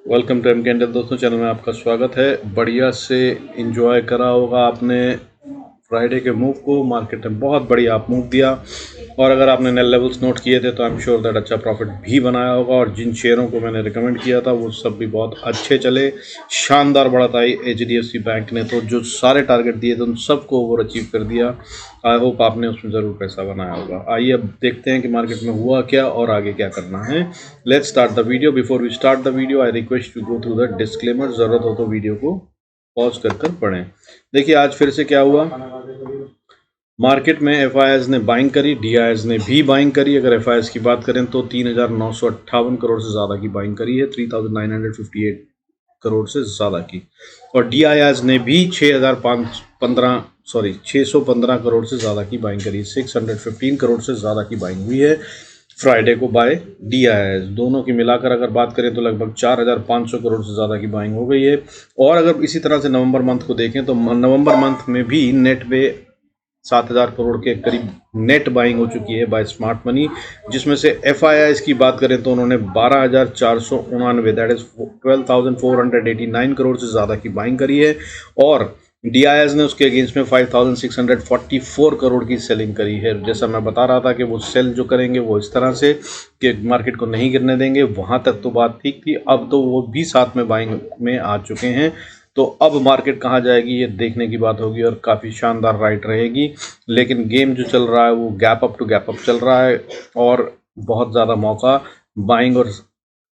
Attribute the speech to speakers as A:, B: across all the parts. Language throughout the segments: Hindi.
A: Welcome to M Candle. दोस्तों, चैनल में आपका स्वागत है। बढ़िया से एंजॉय करा होगा आपने फ्राइडे के मूव को। मार्केट ने बहुत बढ़िया आप मूव दिया और अगर आपने नए लेवल्स नोट किए थे तो आई एम श्योर दैट अच्छा प्रॉफिट भी बनाया होगा। और जिन शेयरों को मैंने रिकमेंड किया था वो सब भी बहुत अच्छे चले। शानदार बढ़त आई HDFC बैंक ने, तो जो सारे टारगेट दिए थे उन सबको ओवर अचीव कर दिया। आई होप आपने उसमें ज़रूर पैसा बनाया होगा। आइए अब देखते हैं कि मार्केट में हुआ क्या और आगे क्या करना है। Let's start the video. Before we start the video I request to go through the disclaimer. ज़रूरत हो तो वीडियो को पॉज कर पढ़ें। देखिए आज फिर से क्या हुआ। मार्केट में FIIs ने बाइंग करी, DIIs ने भी बाइंग करी। अगर FIIs की बात करें तो 3,958 करोड़ से ज़्यादा की बाइंग करी है, 3,958 करोड़ से ज़्यादा की। और DIIs ने भी 615 करोड़ से ज़्यादा की बाइंग करी, 615 करोड़ से ज़्यादा की बाइंग हुई है फ्राइडे को बाय DIIs। दोनों की मिलाकर अगर बात करें तो लगभग 4,500 करोड़ से ज़्यादा की बाइंग हो गई है। और अगर इसी तरह से नवंबर मंथ को देखें तो नवंबर मंथ में भी नेट पे 7,000 करोड़ के करीब नेट बाइंग हो चुकी है बाय स्मार्ट मनी, जिसमें से FIIs की बात करें तो उन्होंने 12,499 दैट इज 12,489 करोड़ से ज़्यादा की बाइंग करी है। और DIIs ने उसके अगेंस्ट में 5,644 करोड़ की सेलिंग करी है। जैसा मैं बता रहा था कि वो सेल जो करेंगे वो इस तरह से कि मार्केट को नहीं गिरने देंगे, वहां तक तो बात ठीक थी। अब तो वो भी साथ में बाइंग में आ चुके हैं। तो अब मार्केट कहाँ जाएगी ये देखने की बात होगी और काफ़ी शानदार राइट रहेगी। लेकिन गेम जो चल रहा है वो gap up to gap up चल रहा है और बहुत ज़्यादा मौका बाइंग और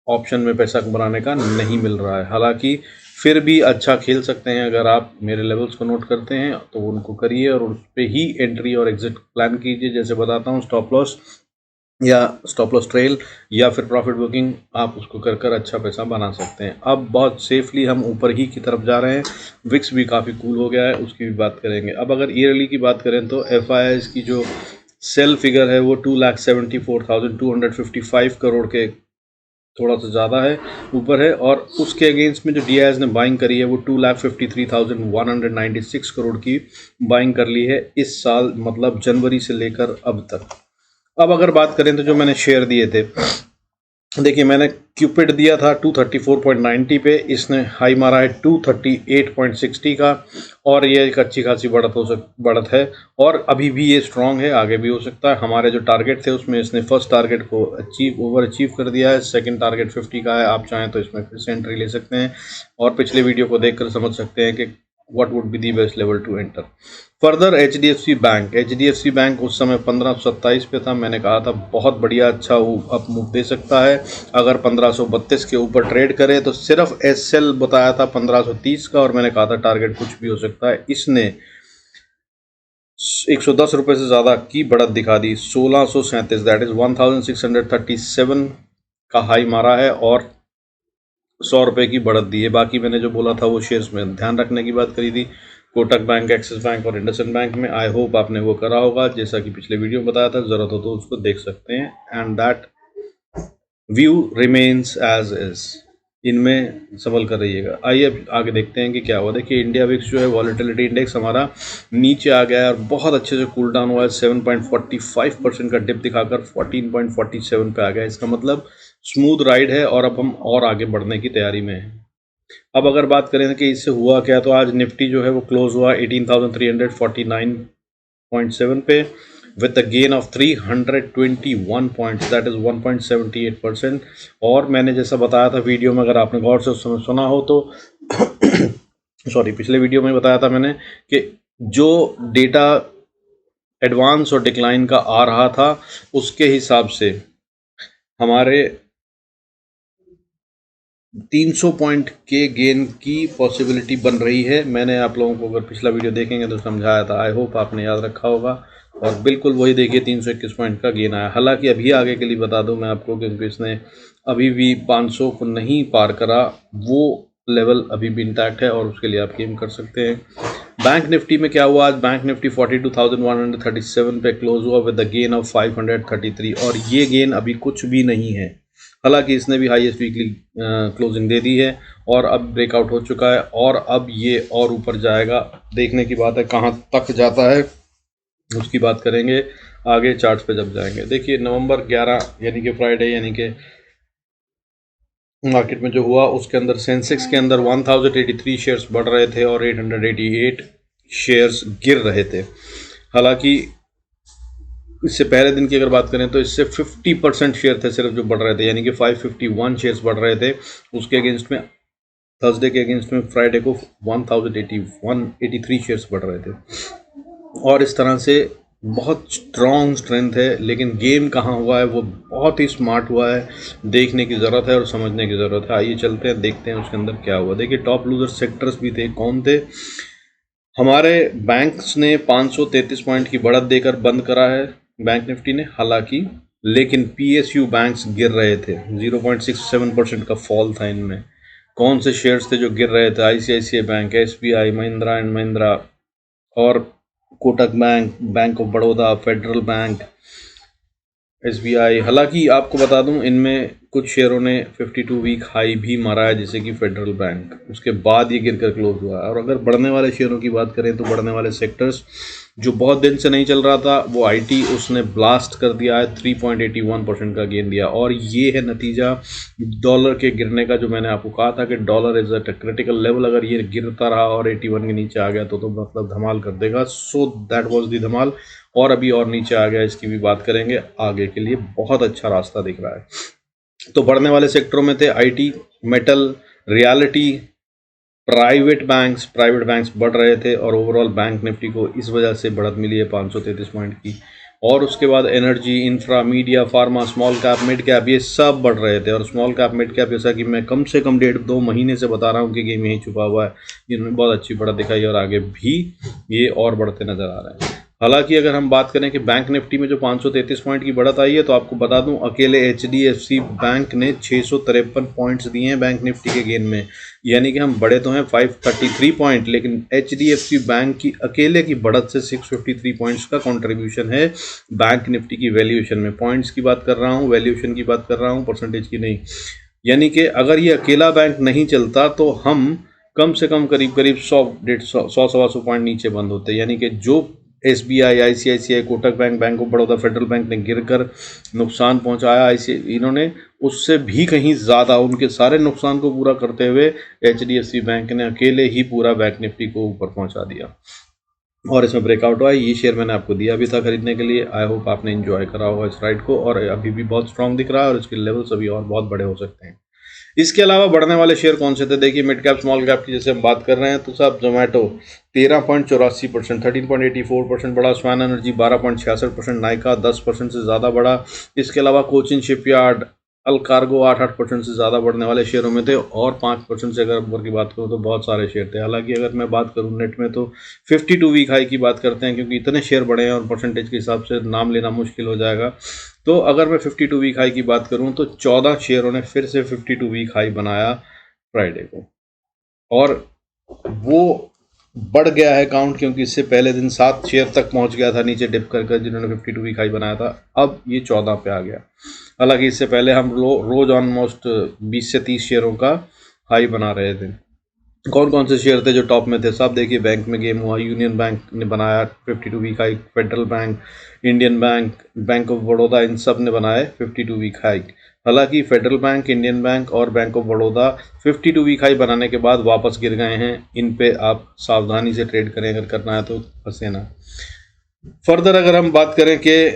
A: ऑप्शन में पैसा बनाने का नहीं मिल रहा है। हालांकि फिर भी अच्छा खेल सकते हैं अगर आप मेरे लेवल्स को नोट करते हैं तो उनको करिए और उस पर ही एंट्री और एग्जिट प्लान कीजिए। जैसे बताता हूँ, स्टॉप लॉस ट्रेल या फिर प्रॉफिट बुकिंग, आप उसको कर अच्छा पैसा बना सकते हैं। अब बहुत सेफली हम ऊपर ही की तरफ जा रहे हैं। विक्स भी काफ़ी कूल हो गया है, उसकी भी बात करेंगे। अब अगर ईयरली की बात करें तो FIIs की जो सेल फिगर है वो 2,74,255 करोड़ के थोड़ा सा ज़्यादा है, ऊपर है। और उसके अगेंस्ट में जो DIIs ने बाइंग करी है वो 2,53,196 करोड़ की बाइंग कर ली है इस साल, मतलब जनवरी से लेकर अब तक। अब अगर बात करें तो जो मैंने शेयर दिए थे, देखिए मैंने क्यूपिड दिया था 234.90 पे, इसने हाई मारा है 238.60 का। और ये एक अच्छी खासी बढ़त है और अभी भी ये स्ट्रांग है, आगे भी हो सकता है। हमारे जो टारगेट थे उसमें इसने फर्स्ट टारगेट को ओवर अचीव कर दिया है। सेकंड टारगेट 50 का है, आप चाहें तो इसमें फिर से एंट्री ले सकते हैं और पिछले वीडियो को देखकर समझ सकते हैं कि what would be the best level to enter. Further HDFC bank उस समय 1527 पे था। मैंने कहा था बहुत बढ़िया अच्छा अप मूव दे सकता है अगर 1532 के ऊपर ट्रेड करे। तो सिर्फ SL बताया था 1530 का और मैंने कहा था टारगेट कुछ भी हो सकता है। इसने 110 रुपये से ज़्यादा की बढ़त दिखा दी, 1637 दैट इज 1637 का हाई मारा है और 100 रुपये की बढ़त दी है। बाकी मैंने जो बोला था वो शेयर्स में ध्यान रखने की बात करी थी, कोटक बैंक, एक्सिस बैंक और इंडसइंड बैंक में। आई होप आपने वो करा होगा जैसा कि पिछले वीडियो में बताया था। ज़रूरत हो तो उसको देख सकते हैं। And that view remains as is, इनमें संभल कर रहिएगा। आइए अब आगे देखते हैं कि क्या हुआ। देखिए इंडिया विक्स जो है वॉलेटिलिटी इंडेक्स हमारा नीचे आ गया है और बहुत अच्छे से कूल डाउन हुआ है। 7.45% का डिप दिखाकर 14.47 पे आ गया। इसका मतलब स्मूथ राइड है और अब हम और आगे बढ़ने की तैयारी में हैं। अब अगर बात करें कि इससे हुआ क्या, तो आज निफ्टी जो है वो क्लोज हुआ 18,349.7 पे with a gain of 321 points, that is 1.78%। और मैंने जैसा बताया था वीडियो में, अगर आपने गौर से उस समय सुना हो तो सॉरी, पिछले वीडियो में बताया था मैंने कि जो डेटा एडवांस और डिक्लाइन का आ रहा था उसके हिसाब से हमारे 300 पॉइंट के गेन की पॉसिबिलिटी बन रही है। मैंने आप लोगों को अगर पिछला वीडियो देखेंगे तो समझाया था, आई होप आपने याद रखा होगा। और बिल्कुल वही देखिए 321 पॉइंट का गेन आया। हालांकि अभी आगे के लिए बता दूं मैं आपको, क्योंकि इसने अभी भी 500 को नहीं पार करा, वो लेवल अभी भी इंटैक्ट है और उसके लिए आप गेम कर सकते हैं। बैंक निफ्टी में क्या हुआ, आज बैंक निफ्टी 42,137 पे क्लोज हुआ विद द गेन ऑफ 533 और ये गेन अभी कुछ भी नहीं है। हालांकि इसने भी हाईएस्ट वीकली क्लोजिंग दे दी है और अब ब्रेकआउट हो चुका है और अब ये और ऊपर जाएगा। देखने की बात है कहाँ तक जाता है, उसकी बात करेंगे आगे चार्ट्स पे जब जाएंगे। देखिए नवंबर 11 यानी कि फ्राइडे, यानी कि मार्केट में जो हुआ उसके अंदर सेंसेक्स के अंदर 1083 शेयर्स बढ़ रहे थे और 888 शेयर्स गिर रहे थे। हालांकि इससे पहले दिन की अगर बात करें तो इससे 50% शेयर थे सिर्फ जो बढ़ रहे थे, यानी कि 551 शेयर्स बढ़ रहे थे। उसके अगेंस्ट में थर्सडे के अगेंस्ट में फ्राइडे को 1083 शेयर्स बढ़ रहे थे और इस तरह से बहुत स्ट्रॉन्ग स्ट्रेंथ है। लेकिन गेम कहाँ हुआ है वो बहुत ही स्मार्ट हुआ है, देखने की ज़रूरत है और समझने की ज़रूरत है। आइए चलते हैं देखते हैं उसके अंदर क्या हुआ। देखिए टॉप लूजर सेक्टर्स भी थे, कौन थे। हमारे बैंक्स ने 533 पॉइंट की बढ़त देकर बंद करा है बैंक निफ्टी ने, हालांकि लेकिन पीएसयू बैंक्स गिर रहे थे, 0.67% का फॉल था इनमें। कौन से शेयर्स थे जो गिर रहे थे? ICICI bank, SBI, Mahindra and Mahindra और Kotak bank, bank of Baroda, federal bank, SBI. हालांकि आपको बता दूं इनमें कुछ शेयरों ने 52 वीक हाई भी मारा है, जैसे कि फेडरल बैंक, उसके बाद ये गिरकर क्लोज हुआ है। और अगर बढ़ने वाले शेयरों की बात करें तो बढ़ने वाले सेक्टर्स जो बहुत दिन से नहीं चल रहा था वो आईटी, उसने ब्लास्ट कर दिया है, 3.81% का गेन दिया। और ये है नतीजा डॉलर के गिरने का, जो मैंने आपको कहा था कि dollar is eight critical level. अगर ये गिरता रहा और 81 के नीचे आ गया तो मतलब धमाल कर देगा। सो दैट वाज दी धमाल, और अभी और नीचे आ गया, इसकी भी बात करेंगे। आगे के लिए बहुत अच्छा रास्ता दिख रहा है। तो बढ़ने वाले सेक्टरों में थे IT, metal, reality, private banks बढ़ रहे थे और ओवरऑल बैंक निफ्टी को इस वजह से बढ़त मिली है 533 पॉइंट की। और उसके बाद energy, infra, media, pharma, small cap, mid cap, ये सब बढ़ रहे थे। और स्मॉल कैप, मिड कैप, जैसा कि मैं कम से कम 1.5-2 महीने से बता रहा हूँ कि गेम यहीं छुपा हुआ है, इन्होंने बहुत अच्छी बढ़त दिखाई और आगे भी ये और बढ़ते नजर आ रहे हैं। हालांकि अगर हम बात करें कि बैंक निफ्टी में जो 533 पॉइंट की बढ़त आई है, तो आपको बता दूं अकेले एचडीएफसी बैंक ने 653 पॉइंट्स दिए हैं बैंक निफ्टी के गेन में, यानी कि हम बड़े तो हैं 533 पॉइंट, लेकिन एचडीएफसी बैंक की अकेले की बढ़त से 653 पॉइंट्स का कंट्रीब्यूशन है बैंक निफ्टी की वैल्यूएशन में। पॉइंट्स की बात कर रहा हूँ, वैल्यूएशन की बात कर रहा हूँ, परसेंटेज की नहीं। यानी कि अगर ये अकेला बैंक नहीं चलता तो हम कम से कम करीब 100-150 पॉइंट नीचे बंद होते। यानी कि जो SBI, ICICI, Kotak bank, bank of Baroda, federal bank ने गिरकर नुकसान पहुंचाया, इन्होंने उससे भी कहीं ज़्यादा उनके सारे नुकसान को पूरा करते हुए एचडीएफसी बैंक ने अकेले ही पूरा बैंक निफ्टी को ऊपर पहुंचा दिया और इसमें ब्रेकआउट हुआ। ये शेयर मैंने आपको दिया भी था खरीदने के लिए। आई होप आपने एंजॉय करा होगा इस राइड को, और अभी भी बहुत स्ट्रांग दिख रहा है और इसके लेवल्स अभी और बहुत बड़े हो सकते हैं। इसके अलावा बढ़ने वाले शेयर कौन से थे? देखिए मिड कैप, स्मॉल कैप की जैसे हम बात कर रहे हैं तो सब जोमेटो 13.84%, 13.84% बढ़ा। स्वान एनर्जी 12.66%, नाइका 10% से ज़्यादा बढ़ा। इसके अलावा कोचिन शिपयार्ड, अल कार्गो 8% से ज़्यादा बढ़ने वाले शेयरों में थे। और 5% से अगर ऊपर की बात करूँ तो बहुत सारे शेयर थे। हालांकि अगर मैं बात करूँ नेट में तो 52 वीक हाई की बात करते हैं, क्योंकि इतने शेयर बढ़े हैं और परसेंटेज के हिसाब से नाम लेना मुश्किल हो जाएगा। तो अगर मैं 52 वीक हाई की बात करूं तो 14 शेयरों ने फिर से 52 वीक हाई बनाया फ्राइडे को, और वो बढ़ गया है काउंट, क्योंकि इससे पहले दिन 7 शेयर तक पहुंच गया था नीचे डिप कर जिन्होंने 52 वीक हाई बनाया था। अब ये 14 पे आ गया। हालांकि इससे पहले हम रोज ऑलमोस्ट 20 से 30 शेयरों का हाई बना रहे थे। कौन कौन से शेयर थे जो टॉप में थे? सब देखिए बैंक में गेम हुआ। यूनियन बैंक ने बनाया 52 week high, federal bank, Indian bank, bank of Baroda, इन सब ने बनाए 52 वीक हाई। हालांकि फेडरल बैंक, इंडियन बैंक और bank of Baroda 52 week high बनाने के बाद वापस गिर गए हैं। इन पे आप सावधानी से ट्रेड करें, अगर करना है तो फंसे ना। फर्दर अगर हम बात करें कि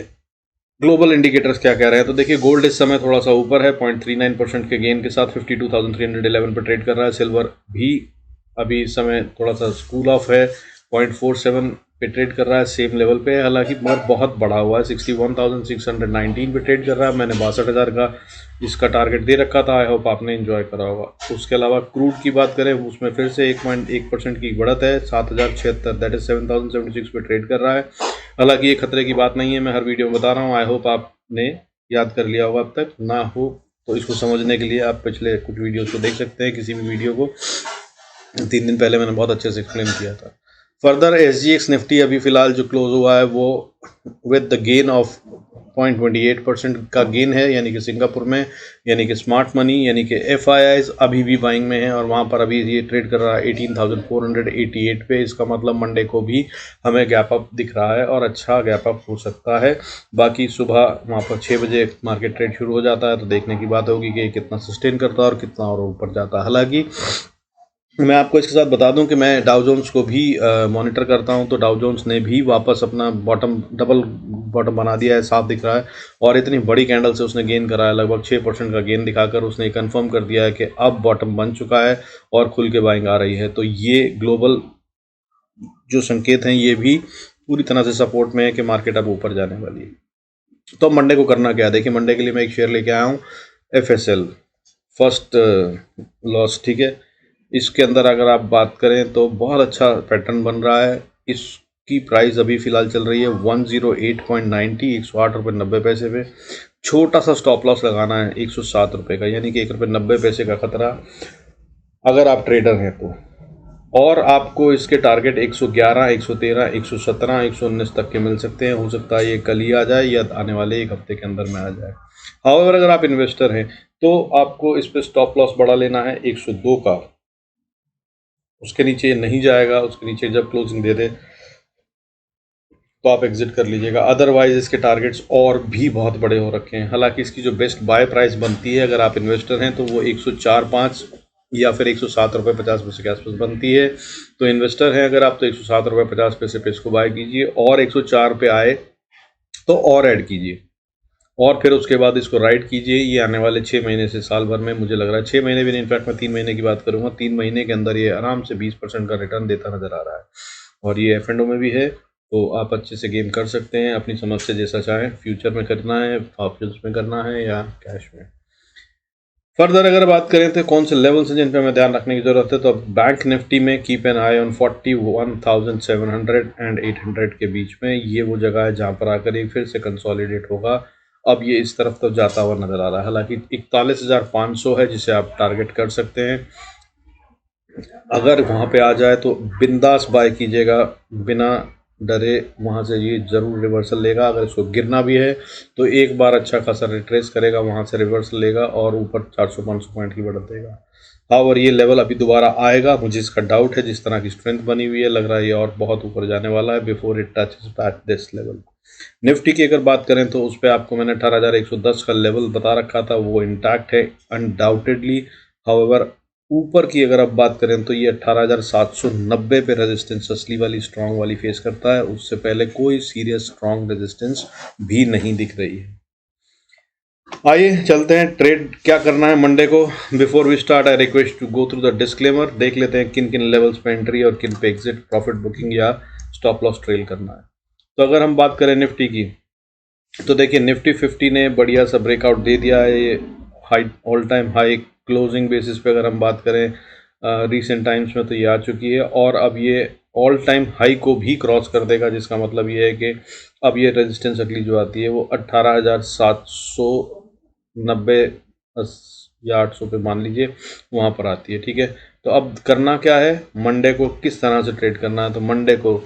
A: ग्लोबल इंडिकेटर्स क्या कह रहे हैं, तो देखिए गोल्ड इस समय थोड़ा सा ऊपर है 0.39% के गेन के साथ 52,311 पर ट्रेड कर रहा है। सिल्वर भी अभी इस समय थोड़ा सा स्कूल ऑफ है, 0.47 पे ट्रेड कर रहा है, सेम लेवल पे है। हालांकि बहुत बढ़ा हुआ है, 61,619 पे ट्रेड कर रहा है। मैंने 62,000 का इसका टारगेट दे रखा था। आई होप आपने एंजॉय करा होगा। उसके अलावा क्रूड की बात करें, उसमें फिर से 1.1% की बढ़त है, 7,076, दैट इज 7,076 पे ट्रेड कर रहा है। हालांकि ये खतरे की बात नहीं है, मैं हर वीडियो में बता रहा हूँ। आई होप आपने याद कर लिया होगा, अब तक ना हो तो इसको समझने के लिए आप पिछले कुछ वीडियोस को देख सकते हैं। किसी भी वीडियो को 3 दिन पहले मैंने बहुत अच्छे से एक्सप्लेन किया था। फर्दर एसजीएक्स निफ्टी अभी फिलहाल जो क्लोज हुआ है वो विद द गेन ऑफ 0.28% का गेन है, यानी कि सिंगापुर में, यानी कि स्मार्ट मनी यानी कि FIIs अभी भी बाइंग में है और वहाँ पर अभी ये ट्रेड कर रहा है 18,488 पे। इसका मतलब मंडे को भी हमें गैप अप दिख रहा है और अच्छा गैप अप हो सकता है। बाकी सुबह वहाँ पर 6 बजे मार्केट ट्रेड शुरू हो जाता है, तो देखने की बात होगी कि कितना सस्टेन करता है और कितना और ऊपर जाता है। हालांकि मैं आपको इसके साथ बता दूं कि मैं डाउ जोन्स को भी मॉनिटर करता हूं, तो डाउ जोन्स ने भी वापस अपना बॉटम डबल बॉटम बना दिया है, साफ दिख रहा है। और इतनी बड़ी कैंडल से उसने गेन करा है, लगभग 6% का गेन दिखाकर उसने कंफर्म कर दिया है कि अब बॉटम बन चुका है और खुल के बाइंग आ रही है। तो ये ग्लोबल जो संकेत हैं ये भी पूरी तरह से सपोर्ट में है कि मार्केट अब ऊपर जाने वाली है। तो मंडे को करना क्या है, देखिए मंडे के लिए मैं एक शेयर लेके आया हूँ FSL फर्स्ट लॉस, ठीक है। इसके अंदर अगर आप बात करें तो बहुत अच्छा पैटर्न बन रहा है। इसकी प्राइस अभी फ़िलहाल चल रही है 108.90, 108 रुपये 90 पैसे पे। छोटा सा स्टॉप लॉस लगाना है 107 रुपये का, यानी कि 1 रुपये 90 पैसे का खतरा अगर आप ट्रेडर हैं तो। और आपको इसके टारगेट 111, 113, 117, 119 तक के मिल सकते हैं। हो सकता है ये कल ही आ जाए या आने वाले एक हफ्ते के अंदर में आ जाए। हाउएवर अगर आप इन्वेस्टर हैं तो आपको इस पे स्टॉप लॉस बढ़ा लेना है 102 का। उसके नीचे नहीं जाएगा, उसके नीचे जब क्लोजिंग दे दे तो आप एग्जिट कर लीजिएगा। अदरवाइज इसके टारगेट्स और भी बहुत बड़े हो रखे हैं। हालांकि इसकी जो बेस्ट बाय प्राइस बनती है अगर आप इन्वेस्टर हैं तो वो 104.5 या फिर 107.50 रुपये के आसपास बनती है। तो इन्वेस्टर हैं अगर आप तो 107.50 रुपये पे इसको बाय कीजिए और 104 पे आए तो और ऐड कीजिए और फिर उसके बाद इसको राइड कीजिए। ये आने वाले 6 महीने से साल भर में, मुझे लग रहा है 6 महीने भी नहीं, इनफैक्ट मैं 3 महीने की बात करूंगा, 3 महीने के अंदर ये आराम से 20% का रिटर्न देता नजर आ रहा है। और ये F&O में भी है, तो आप अच्छे से गेम कर सकते हैं अपनी समझ से, जैसा चाहें। फ्यूचर में करना है, ऑप्शंस में करना है या कैश में। फर्दर अगर बात करें तो कौन से लेवल्स हैं जिन पर हमें ध्यान रखने की ज़रूरत है, तो बैंक निफ्टी में keep an I on 41,700 and 800 के बीच में। ये वो जगह है जहाँ पर आकर एक फिर से कंसोलिडेट होगा। अब ये इस तरफ तो जाता हुआ नज़र आ रहा है। हालांकि 41,500 है जिसे आप टारगेट कर सकते हैं। अगर वहाँ पे आ जाए तो बिंदास बाय कीजिएगा, बिना डरे। वहाँ से ये ज़रूर रिवर्सल लेगा। अगर इसको गिरना भी है तो एक बार अच्छा खासा रिट्रेस करेगा, वहाँ से रिवर्सल लेगा और ऊपर 400-500 पॉइंट की बढ़त देगा। हाँ, और ये लेवल अभी दोबारा आएगा, मुझे इसका डाउट है। जिस तरह की स्ट्रेंथ बनी हुई है, लग रहा है ये और बहुत ऊपर जाने वाला है before it touches back this level. Nifty की अगर बात करें तो उस पर आपको मैंने 18,110 का लेवल बता रखा था, वो इंटैक्ट है अनडाउटेडली। हाउएवर ऊपर की अगर आप बात करें तो ये 18,790 पे रेजिस्टेंस असली वाली स्ट्रांग वाली फेस करता है। उससे पहले कोई सीरियस स्ट्रांग रेजिस्टेंस भी नहीं दिख रही है। आइए चलते हैं, ट्रेड क्या करना है मंडे को। Before we start I request to go through the disclaimer. देख लेते हैं किन किन लेवल्स पे एंट्री और किन पे एग्जिट, प्रॉफिट बुकिंग या स्टॉप लॉस ट्रेल करना है। तो अगर हम बात करें निफ्टी की तो देखिए निफ्टी 50 ने बढ़िया सा ब्रेकआउट दे दिया है। ये high all time high closing basis पे अगर हम बात करें रीसेंट टाइम्स में तो ये आ चुकी है और अब ये ऑल टाइम हाई को भी क्रॉस कर देगा, जिसका मतलब ये है कि अब ये रेजिस्टेंस अगली जो आती है वो 18,790 या 800 पे मान लीजिए वहाँ पर आती है, ठीक है। तो अब करना क्या है, मंडे को किस तरह से ट्रेड करना है। तो मंडे को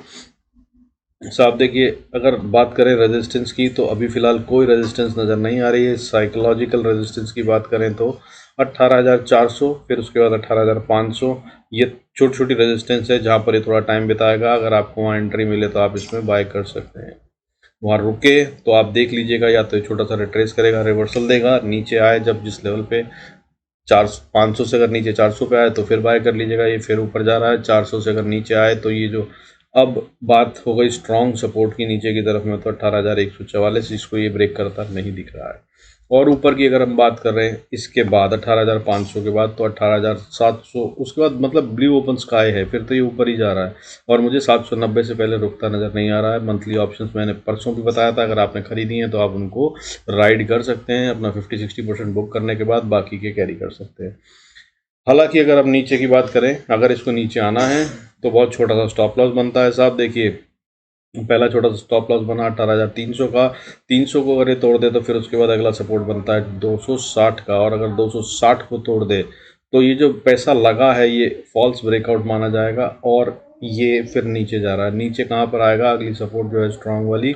A: साहब देखिए, अगर बात करें रेजिस्टेंस की तो अभी फ़िलहाल कोई रेजिस्टेंस नज़र नहीं आ रही है। साइकोलॉजिकल रेजिस्टेंस की बात करें तो 18,400, फिर उसके बाद 18,500, ये छोटी छोटी रेजिस्टेंस है जहाँ पर ये थोड़ा टाइम बिताएगा। अगर आपको वहाँ एंट्री मिले तो आप इसमें बाय कर सकते हैं। वहाँ रुके तो आप देख लीजिएगा, या तो छोटा सा रिट्रेस करेगा, रिवर्सल देगा, नीचे आए जब जिस लेवल पे 500 से अगर नीचे 400 पे आए तो फिर बाय कर लीजिएगा। ये फिर ऊपर जा रहा है 400 से अगर नीचे आए तो ये जो अब बात हो गई स्ट्रॉन्ग सपोर्ट की नीचे की तरफ में, तो 18,144 इसको ये ब्रेक करता नहीं दिख रहा है। और ऊपर की अगर हम बात कर रहे हैं इसके बाद 18,500 के बाद तो 18,700, उसके बाद मतलब ब्लू ओपन स्काई है, फिर तो ये ऊपर ही जा रहा है और मुझे 790 से पहले रुकता नज़र नहीं आ रहा है। मंथली ऑप्शंस मैंने परसों भी बताया था, अगर आपने खरीदी हैं तो आप उनको राइड कर सकते हैं, अपना 50-60% बुक करने के बाद बाकी के कैरी कर सकते हैं। हालांकि अगर अब नीचे की बात करें, अगर इसको नीचे आना है तो बहुत छोटा सा स्टॉप लॉस बनता है साहब। देखिए पहला छोटा सा स्टॉप लॉस बना 18,300 का, 300 को अगर ये तोड़ दे तो फिर उसके बाद अगला सपोर्ट बनता है 260 का, और अगर 260 को तोड़ दे तो ये जो पैसा लगा है ये फॉल्स ब्रेकआउट माना जाएगा और ये फिर नीचे जा रहा है। नीचे कहाँ पर आएगा, अगली सपोर्ट जो है स्ट्रांग वाली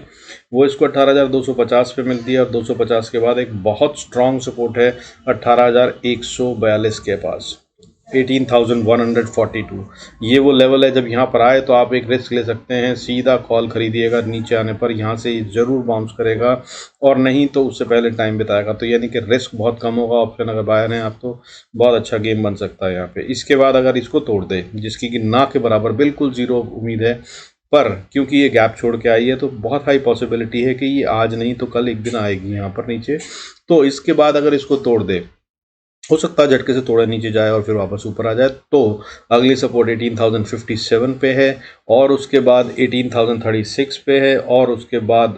A: वो इसको 18,250 पे मिलती है, और 250 के बाद एक बहुत स्ट्रांग सपोर्ट है 18,142 के पास, 18,142। ये वो लेवल है, जब यहाँ पर आए तो आप एक रिस्क ले सकते हैं, सीधा कॉल खरीदिएगा नीचे आने पर, यहाँ से ये ज़रूर बाउंस करेगा, और नहीं तो उससे पहले टाइम बिताएगा। तो यानी कि रिस्क बहुत कम होगा। ऑप्शन अगर बायर हैं आप तो बहुत अच्छा गेम बन सकता है यहाँ पे। इसके बाद अगर इसको तोड़ दे, जिसकी कि ना के बराबर बिल्कुल ज़ीरो उम्मीद है, पर क्योंकि ये गैप छोड़ के आई है तो बहुत हाई पॉसिबिलिटी है कि ये आज नहीं तो कल एक दिन आएगी यहाँ पर नीचे। तो इसके बाद अगर इसको तोड़ दे, हो सकता है झटके से थोड़ा नीचे जाए और फिर वापस ऊपर आ जाए। तो अगली सपोर्ट 18,057 पे है, और उसके बाद 18,036 पे है, और उसके बाद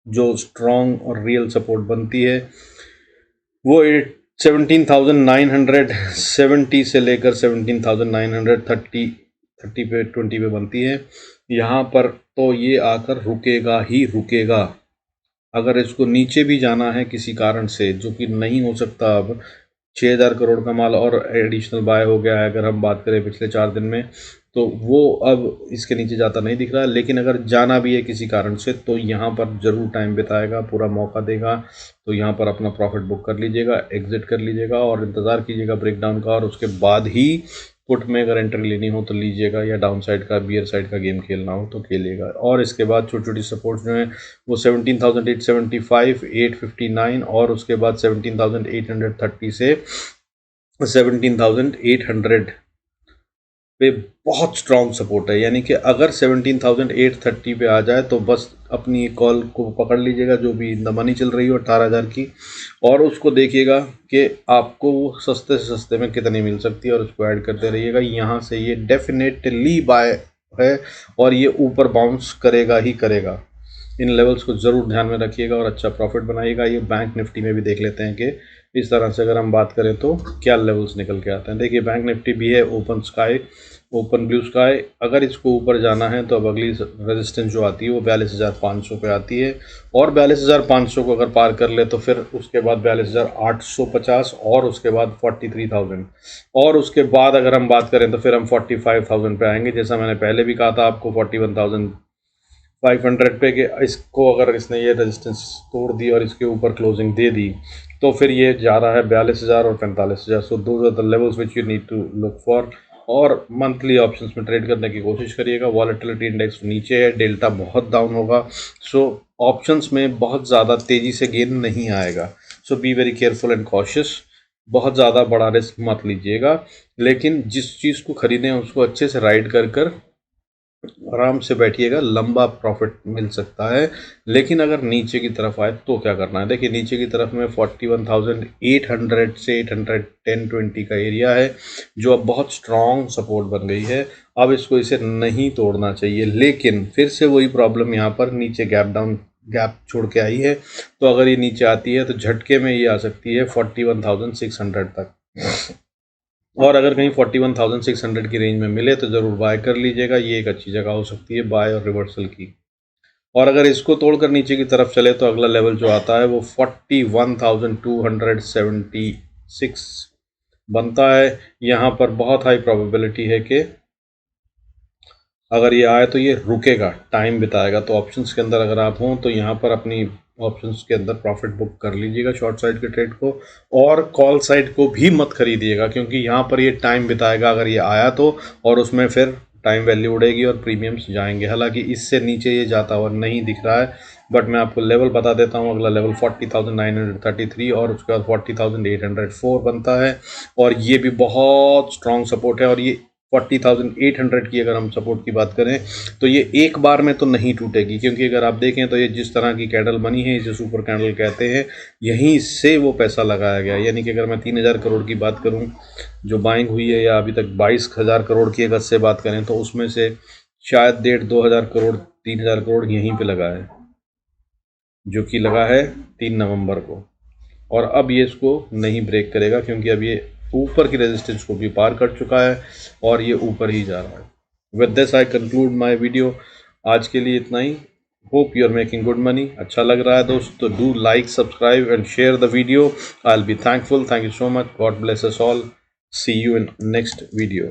A: जो स्ट्रॉन्ग और रियल सपोर्ट बनती है वो 17,970 से लेकर 17,930 पे 20 पे बनती है। यहाँ पर तो ये आकर रुकेगा ही रुकेगा। अगर इसको नीचे भी जाना है किसी कारण से, जो कि नहीं हो सकता, अब 6,000 करोड़ का माल और एडिशनल बाय हो गया है अगर हम बात करें पिछले 4 दिन में, तो वो अब इसके नीचे जाता नहीं दिख रहा है। लेकिन अगर जाना भी है किसी कारण से तो यहाँ पर ज़रूर टाइम बिताएगा, पूरा मौका देगा। तो यहाँ पर अपना प्रॉफिट बुक कर लीजिएगा, एग्जिट कर लीजिएगा और इंतज़ार कीजिएगा ब्रेकडाउन का, और उसके बाद ही पुट में अगर एंट्री लेनी हो तो लीजिएगा, या डाउन साइड का बियर साइड का गेम खेलना हो तो खेलिएगा। और इसके बाद छोटी छोटी सपोर्ट जो है वो 17,875, 859, और उसके बाद 17,830 से 17,800 पे बहुत स्ट्रॉन्ग सपोर्ट है। यानी कि अगर 17,830 पे आ जाए तो बस अपनी कॉल को पकड़ लीजिएगा, जो भी द मनी चल रही हो 18,000 की, और उसको देखिएगा कि आपको वो सस्ते से सस्ते में कितनी मिल सकती है, और उसको ऐड करते रहिएगा। यहाँ से ये डेफिनेटली बाय है, और ये ऊपर बाउंस करेगा ही करेगा। इन लेवल्स को ज़रूर ध्यान में रखिएगा और अच्छा प्रॉफिट बनाइएगा। ये बैंक निफ्टी में भी देख लेते हैं कि इस तरह से अगर हम बात करें तो क्या लेवल्स निकल के आते हैं। देखिए बैंक निफ्टी भी है ओपन ब्लू स्काई। अगर इसको ऊपर जाना है तो अब अगली रेजिस्टेंस जो आती है वो 42,500 पे आती है, और 42,500 को अगर पार कर ले तो फिर उसके बाद 42,850, और उसके बाद 43,000, और उसके बाद अगर हम बात करें तो फिर हम 45,000 पे आएंगे। जैसा मैंने पहले भी कहा था आपको 41,500 पे, कि इसको अगर इसने ये रेजिस्टेंस तोड़ दी और इसके ऊपर क्लोजिंग दे दी तो फिर ये जा रहा है 42,000 और 45,000। So those are the levels which you need to look for. और मंथली ऑप्शंस में ट्रेड करने की कोशिश करिएगा। वॉलेटिलिटी इंडेक्स नीचे है, डेल्टा बहुत डाउन होगा, सो ऑप्शंस में बहुत ज़्यादा तेज़ी से गेन नहीं आएगा। So be very careful and cautious. बहुत ज़्यादा बड़ा रिस्क मत लीजिएगा, लेकिन जिस चीज़ को खरीदें उसको अच्छे से राइड कर आराम से बैठिएगा, लंबा प्रॉफिट मिल सकता है। लेकिन अगर नीचे की तरफ आए तो क्या करना है, देखिए नीचे की तरफ में 41,800 से 810-20 का एरिया है, जो अब बहुत स्ट्रॉन्ग सपोर्ट बन गई है। अब इसको इसे नहीं तोड़ना चाहिए, लेकिन फिर से वही प्रॉब्लम, यहाँ पर नीचे गैप छोड़ के आई है। तो अगर ये नीचे आती है तो झटके में ये आ सकती है 41,600 तक, और अगर कहीं 41,600 की रेंज में मिले तो ज़रूर बाय कर लीजिएगा। ये एक अच्छी जगह हो सकती है बाय और रिवर्सल की। और अगर इसको तोड़कर नीचे की तरफ चले तो अगला लेवल जो आता है वो 41,276 बनता है। यहाँ पर बहुत हाई प्रोबेबिलिटी है कि अगर ये आए तो ये रुकेगा, टाइम बिताएगा। तो ऑप्शंस के अंदर अगर आप हों तो यहाँ पर अपनी ऑप्शंस के अंदर प्रॉफिट बुक कर लीजिएगा शॉर्ट साइड के ट्रेड को, और कॉल साइड को भी मत खरीदिएगा, क्योंकि यहाँ पर ये टाइम बिताएगा अगर ये आया तो, और उसमें फिर टाइम वैल्यू उड़ेगी और प्रीमियम्स जाएंगे। हालांकि इससे नीचे ये जाता हुआ नहीं दिख रहा है, बट मैं आपको लेवल बता देता हूँ। अगला लेवल 40,933 और उसके बाद 40,804 बनता है, और ये भी बहुत स्ट्रॉन्ग सपोर्ट है। और ये 40,800 की अगर हम सपोर्ट की बात करें तो ये एक बार में तो नहीं टूटेगी, क्योंकि अगर आप देखें तो ये जिस तरह की कैंडल बनी है इसे सुपर कैंडल कहते हैं, यहीं से वो पैसा लगाया गया। यानी कि अगर मैं 3,000 करोड़ की बात करूं जो बाइंग हुई है, या अभी तक 22,000 करोड़ की अगर से बात करें तो उसमें से शायद 1,500-2,000 करोड़ 3,000 करोड़ यहीं पे लगा है, जो कि लगा है 3 नवंबर को। और अब ये इसको नहीं ब्रेक करेगा, क्योंकि अब ये ऊपर की रेजिस्टेंस को भी पार कर चुका है और ये ऊपर ही जा रहा है। With this I conclude my video. आज के लिए इतना ही। Hope you are making good money. अच्छा लग रहा है दोस्त तो do like, subscribe and share the video. I will be thankful. Thank you so much. God bless us all. See you in next video.